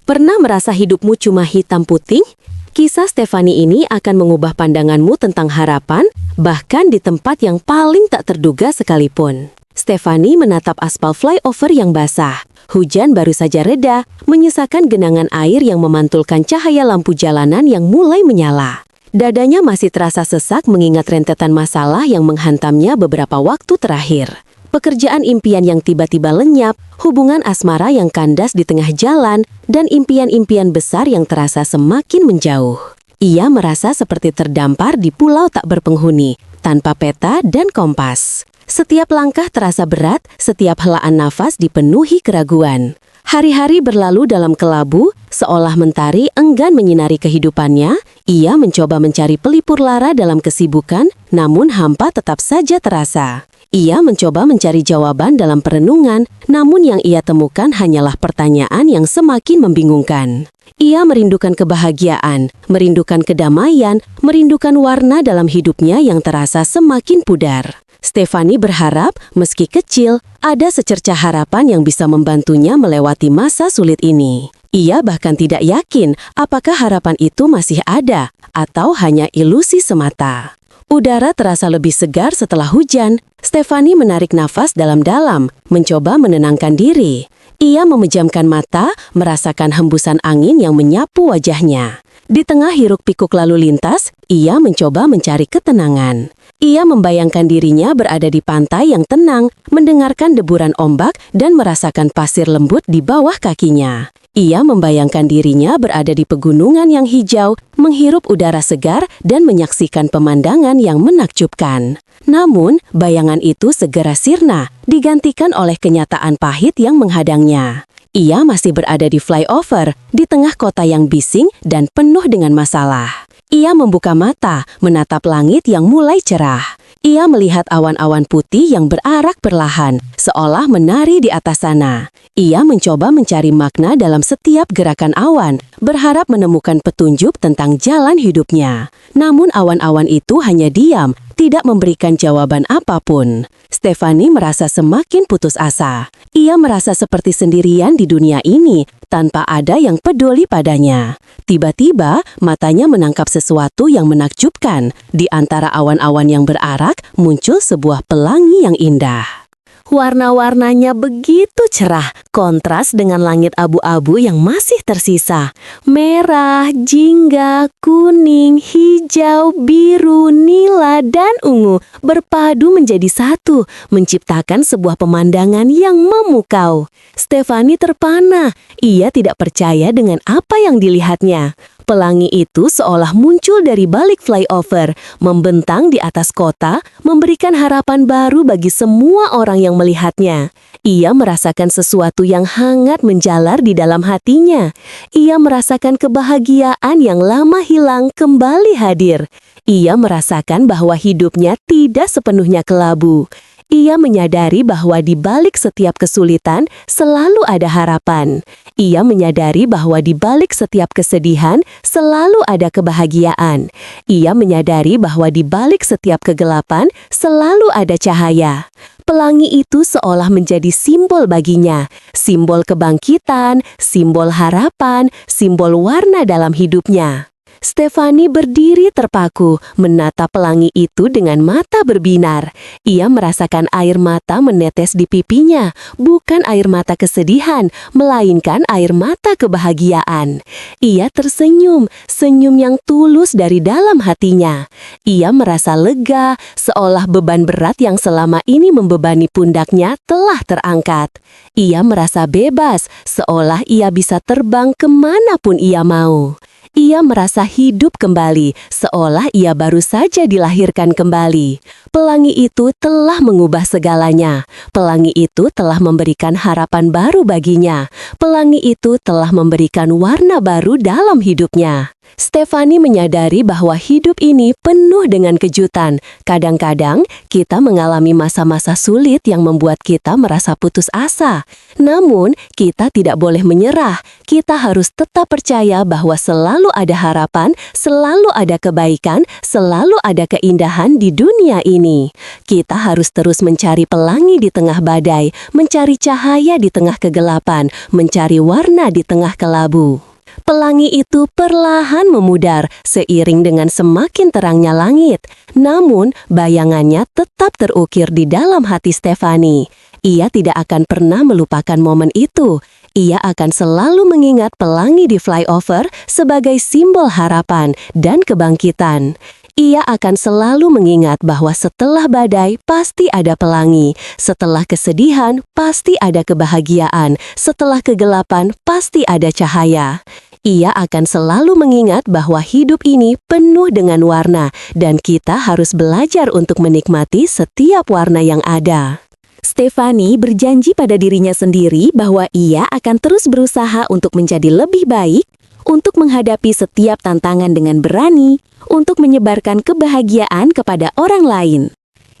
Pernah merasa hidupmu cuma hitam putih? Kisah Stefani ini akan mengubah pandanganmu tentang harapan, bahkan di tempat yang paling tak terduga sekalipun. Stefani menatap aspal flyover yang basah. Hujan baru saja reda, menyisakan genangan air yang memantulkan cahaya lampu jalanan yang mulai menyala. Dadanya masih terasa sesak mengingat rentetan masalah yang menghantamnya beberapa waktu terakhir. Pekerjaan impian yang tiba-tiba lenyap, hubungan asmara yang kandas di tengah jalan, dan impian-impian besar yang terasa semakin menjauh. Ia merasa seperti terdampar di pulau tak berpenghuni, tanpa peta dan kompas. Setiap langkah terasa berat, setiap helaan nafas dipenuhi keraguan. Hari-hari berlalu dalam kelabu, seolah mentari enggan menyinari kehidupannya. Ia mencoba mencari pelipur lara dalam kesibukan, namun hampa tetap saja terasa. Ia mencoba mencari jawaban dalam perenungan, namun yang ia temukan hanyalah pertanyaan yang semakin membingungkan. Ia merindukan kebahagiaan, merindukan kedamaian, merindukan warna dalam hidupnya yang terasa semakin pudar. Stefani berharap, meski kecil, ada secercah harapan yang bisa membantunya melewati masa sulit ini. Ia bahkan tidak yakin apakah harapan itu masih ada, atau hanya ilusi semata. Udara terasa lebih segar setelah hujan. Stefani menarik nafas dalam-dalam, mencoba menenangkan diri. Ia memejamkan mata, merasakan hembusan angin yang menyapu wajahnya. Di tengah hiruk-pikuk lalu lintas, ia mencoba mencari ketenangan. Ia membayangkan dirinya berada di pantai yang tenang, mendengarkan deburan ombak dan merasakan pasir lembut di bawah kakinya. Ia membayangkan dirinya berada di pegunungan yang hijau, menghirup udara segar dan menyaksikan pemandangan yang menakjubkan. Namun, bayangan itu segera sirna, digantikan oleh kenyataan pahit yang menghadangnya. Ia masih berada di flyover, di tengah kota yang bising dan penuh dengan masalah. Ia membuka mata, menatap langit yang mulai cerah. Ia melihat awan-awan putih yang berarak perlahan, seolah menari di atas sana. Ia mencoba mencari makna dalam setiap gerakan awan, berharap menemukan petunjuk tentang jalan hidupnya. Namun awan-awan itu hanya diam, tidak memberikan jawaban apapun. Stefani merasa semakin putus asa. Ia merasa seperti sendirian di dunia ini, tanpa ada yang peduli padanya. Tiba-tiba, matanya menangkap sesuatu yang menakjubkan. Di antara awan-awan yang berarak, muncul sebuah pelangi yang indah. Warna-warnanya begitu cerah, kontras dengan langit abu-abu yang masih tersisa. Merah, jingga, kuning, hijau, biru, nila, dan ungu berpadu menjadi satu, menciptakan sebuah pemandangan yang memukau. Stefani terpana, ia tidak percaya dengan apa yang dilihatnya. Pelangi itu seolah muncul dari balik flyover, membentang di atas kota, memberikan harapan baru bagi semua orang yang melihatnya. Ia merasakan sesuatu yang hangat menjalar di dalam hatinya. Ia merasakan kebahagiaan yang lama hilang kembali hadir. Ia merasakan bahwa hidupnya tidak sepenuhnya kelabu. Ia menyadari bahwa di balik setiap kesulitan selalu ada harapan. Ia menyadari bahwa di balik setiap kesedihan selalu ada kebahagiaan. Ia menyadari bahwa di balik setiap kegelapan selalu ada cahaya. Pelangi itu seolah menjadi simbol baginya, simbol kebangkitan, simbol harapan, simbol warna dalam hidupnya. Stefani berdiri terpaku, menatap pelangi itu dengan mata berbinar. Ia merasakan air mata menetes di pipinya, bukan air mata kesedihan, melainkan air mata kebahagiaan. Ia tersenyum, senyum yang tulus dari dalam hatinya. Ia merasa lega, seolah beban berat yang selama ini membebani pundaknya telah terangkat. Ia merasa bebas, seolah ia bisa terbang kemanapun ia mau. Ia merasa hidup kembali, seolah ia baru saja dilahirkan kembali. Pelangi itu telah mengubah segalanya. Pelangi itu telah memberikan harapan baru baginya. Pelangi itu telah memberikan warna baru dalam hidupnya. Stefani menyadari bahwa hidup ini penuh dengan kejutan. Kadang-kadang kita mengalami masa-masa sulit yang membuat kita merasa putus asa. Namun, kita tidak boleh menyerah. Kita harus tetap percaya bahwa selalu ada harapan, selalu ada kebaikan, selalu ada keindahan di dunia ini. Kita harus terus mencari pelangi di tengah badai, mencari cahaya di tengah kegelapan, mencari warna di tengah kelabu. Pelangi itu perlahan memudar seiring dengan semakin terangnya langit. Namun, bayangannya tetap terukir di dalam hati Stefani. Ia tidak akan pernah melupakan momen itu. Ia akan selalu mengingat pelangi di flyover sebagai simbol harapan dan kebangkitan. Ia akan selalu mengingat bahwa setelah badai pasti ada pelangi, setelah kesedihan pasti ada kebahagiaan, setelah kegelapan pasti ada cahaya. Ia akan selalu mengingat bahwa hidup ini penuh dengan warna dan kita harus belajar untuk menikmati setiap warna yang ada. Stefani berjanji pada dirinya sendiri bahwa ia akan terus berusaha untuk menjadi lebih baik, untuk menghadapi setiap tantangan dengan berani, untuk menyebarkan kebahagiaan kepada orang lain.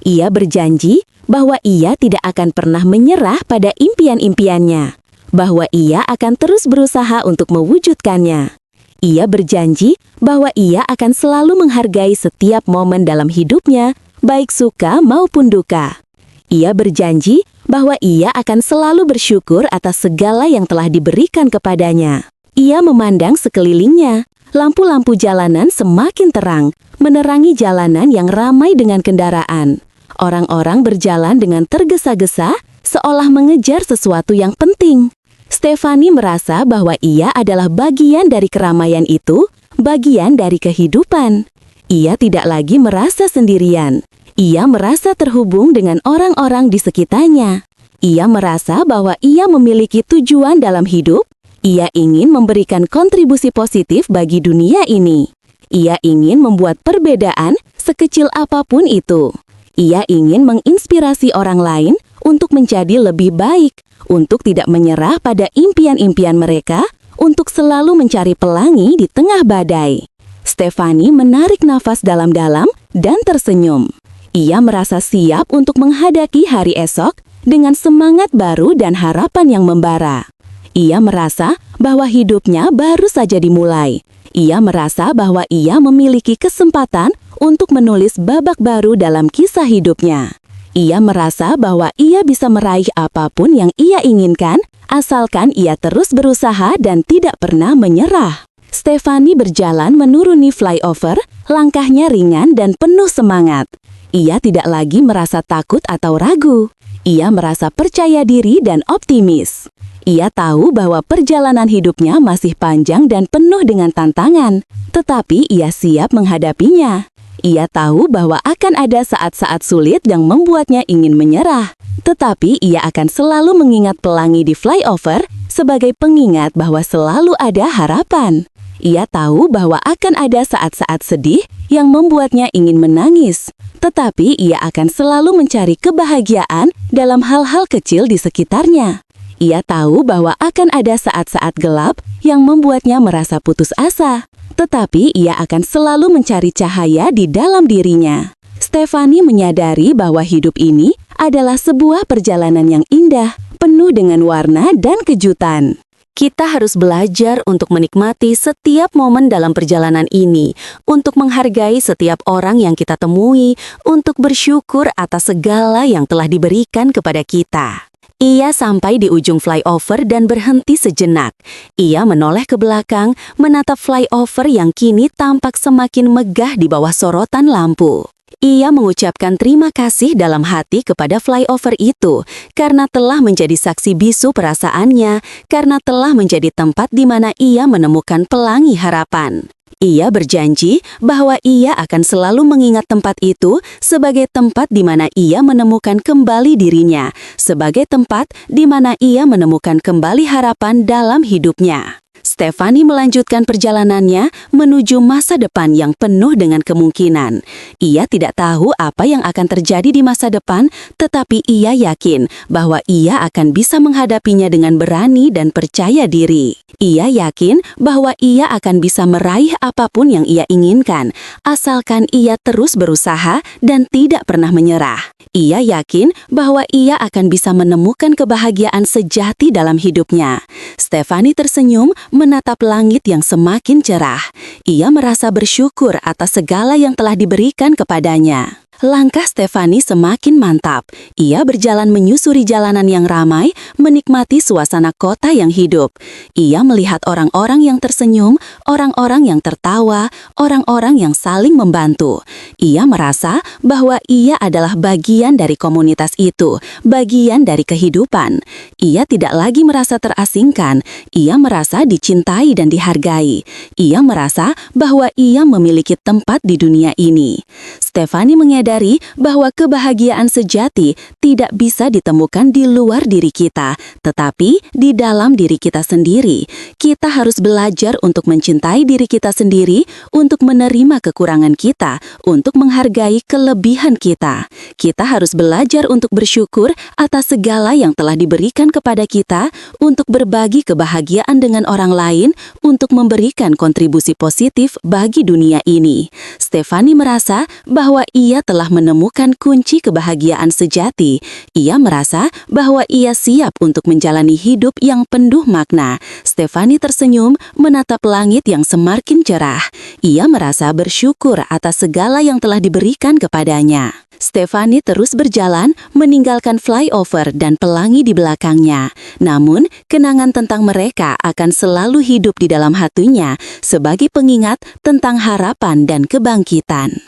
Ia berjanji bahwa ia tidak akan pernah menyerah pada impian-impiannya, bahwa ia akan terus berusaha untuk mewujudkannya. Ia berjanji bahwa ia akan selalu menghargai setiap momen dalam hidupnya, baik suka maupun duka. Ia berjanji bahwa ia akan selalu bersyukur atas segala yang telah diberikan kepadanya. Ia memandang sekelilingnya. Lampu-lampu jalanan semakin terang, menerangi jalanan yang ramai dengan kendaraan. Orang-orang berjalan dengan tergesa-gesa, seolah mengejar sesuatu yang penting. Stefani merasa bahwa ia adalah bagian dari keramaian itu, bagian dari kehidupan. Ia tidak lagi merasa sendirian. Ia merasa terhubung dengan orang-orang di sekitarnya. Ia merasa bahwa ia memiliki tujuan dalam hidup. Ia ingin memberikan kontribusi positif bagi dunia ini. Ia ingin membuat perbedaan sekecil apapun itu. Ia ingin menginspirasi orang lain untuk menjadi lebih baik, untuk tidak menyerah pada impian-impian mereka, untuk selalu mencari pelangi di tengah badai. Stefani menarik nafas dalam-dalam dan tersenyum. Ia merasa siap untuk menghadapi hari esok dengan semangat baru dan harapan yang membara. Ia merasa bahwa hidupnya baru saja dimulai. Ia merasa bahwa ia memiliki kesempatan untuk menulis babak baru dalam kisah hidupnya. Ia merasa bahwa ia bisa meraih apapun yang ia inginkan, asalkan ia terus berusaha dan tidak pernah menyerah. Stefani berjalan menuruni flyover, langkahnya ringan dan penuh semangat. Ia tidak lagi merasa takut atau ragu. Ia merasa percaya diri dan optimis. Ia tahu bahwa perjalanan hidupnya masih panjang dan penuh dengan tantangan, tetapi ia siap menghadapinya. Ia tahu bahwa akan ada saat-saat sulit yang membuatnya ingin menyerah, tetapi ia akan selalu mengingat pelangi di flyover sebagai pengingat bahwa selalu ada harapan. Ia tahu bahwa akan ada saat-saat sedih yang membuatnya ingin menangis, tetapi ia akan selalu mencari kebahagiaan dalam hal-hal kecil di sekitarnya. Ia tahu bahwa akan ada saat-saat gelap yang membuatnya merasa putus asa, tetapi ia akan selalu mencari cahaya di dalam dirinya. Stefani menyadari bahwa hidup ini adalah sebuah perjalanan yang indah, penuh dengan warna dan kejutan. Kita harus belajar untuk menikmati setiap momen dalam perjalanan ini, untuk menghargai setiap orang yang kita temui, untuk bersyukur atas segala yang telah diberikan kepada kita. Ia sampai di ujung flyover dan berhenti sejenak. Ia menoleh ke belakang, menatap flyover yang kini tampak semakin megah di bawah sorotan lampu. Ia mengucapkan terima kasih dalam hati kepada flyover itu, karena telah menjadi saksi bisu perasaannya, karena telah menjadi tempat di mana ia menemukan pelangi harapan. Ia berjanji bahwa ia akan selalu mengingat tempat itu sebagai tempat di mana ia menemukan kembali dirinya, sebagai tempat di mana ia menemukan kembali harapan dalam hidupnya. Stefani melanjutkan perjalanannya menuju masa depan yang penuh dengan kemungkinan. Ia tidak tahu apa yang akan terjadi di masa depan, tetapi ia yakin bahwa ia akan bisa menghadapinya dengan berani dan percaya diri. Ia yakin bahwa ia akan bisa meraih apapun yang ia inginkan, asalkan ia terus berusaha dan tidak pernah menyerah. Ia yakin bahwa ia akan bisa menemukan kebahagiaan sejati dalam hidupnya. Stefani tersenyum menatap langit yang semakin cerah. Ia merasa bersyukur atas segala yang telah diberikan kepadanya. Langkah Stefani semakin mantap. Ia berjalan menyusuri jalanan yang ramai, menikmati suasana kota yang hidup. Ia melihat orang-orang yang tersenyum, orang-orang yang tertawa, orang-orang yang saling membantu. Ia merasa bahwa ia adalah bagian dari komunitas itu, bagian dari kehidupan. Ia tidak lagi merasa terasingkan. Ia merasa dicintai dan dihargai. Ia merasa bahwa ia memiliki tempat di dunia ini. Stefani menyadari bahwa kebahagiaan sejati tidak bisa ditemukan di luar diri kita, tetapi di dalam diri kita sendiri. Kita harus belajar untuk mencintai diri kita sendiri, untuk menerima kekurangan kita, untuk menghargai kelebihan kita. Kita harus belajar untuk bersyukur atas segala yang telah diberikan kepada kita, untuk berbagi kebahagiaan dengan orang lain, untuk memberikan kontribusi positif bagi dunia ini. Stefani merasa bahwa ia telah menemukan kunci kebahagiaan sejati. Ia merasa bahwa ia siap untuk menjalani hidup yang penuh makna. Stefani tersenyum menatap langit yang semakin cerah. Ia merasa bersyukur atas segala yang telah diberikan kepadanya. Stefani terus berjalan, meninggalkan flyover dan pelangi di belakangnya. Namun, kenangan tentang mereka akan selalu hidup di dalam hatinya sebagai pengingat tentang harapan dan kebangkitan.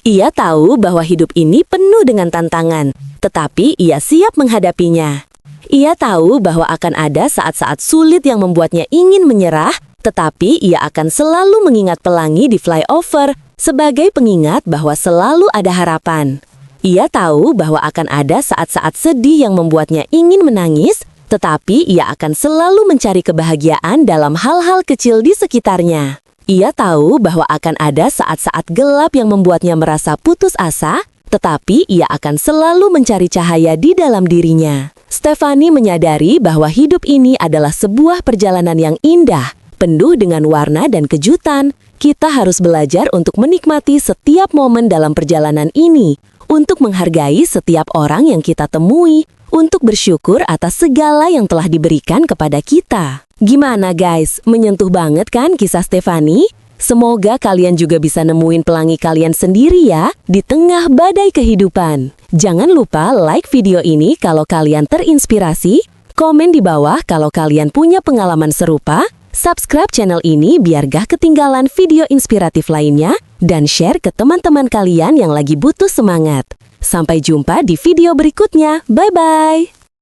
Ia tahu bahwa hidup ini penuh dengan tantangan, tetapi ia siap menghadapinya. Ia tahu bahwa akan ada saat-saat sulit yang membuatnya ingin menyerah, tetapi ia akan selalu mengingat pelangi di flyover sebagai pengingat bahwa selalu ada harapan. Ia tahu bahwa akan ada saat-saat sedih yang membuatnya ingin menangis, tetapi ia akan selalu mencari kebahagiaan dalam hal-hal kecil di sekitarnya. Ia tahu bahwa akan ada saat-saat gelap yang membuatnya merasa putus asa, tetapi ia akan selalu mencari cahaya di dalam dirinya. Stefani menyadari bahwa hidup ini adalah sebuah perjalanan yang indah, penuh dengan warna dan kejutan. Kita harus belajar untuk menikmati setiap momen dalam perjalanan ini, untuk menghargai setiap orang yang kita temui, untuk bersyukur atas segala yang telah diberikan kepada kita. Gimana guys, menyentuh banget kan kisah Stefani? Semoga kalian juga bisa nemuin pelangi kalian sendiri ya, di tengah badai kehidupan. Jangan lupa like video ini kalau kalian terinspirasi, komen di bawah kalau kalian punya pengalaman serupa, subscribe channel ini biar gak ketinggalan video inspiratif lainnya, dan share ke teman-teman kalian yang lagi butuh semangat. Sampai jumpa di video berikutnya. Bye-bye!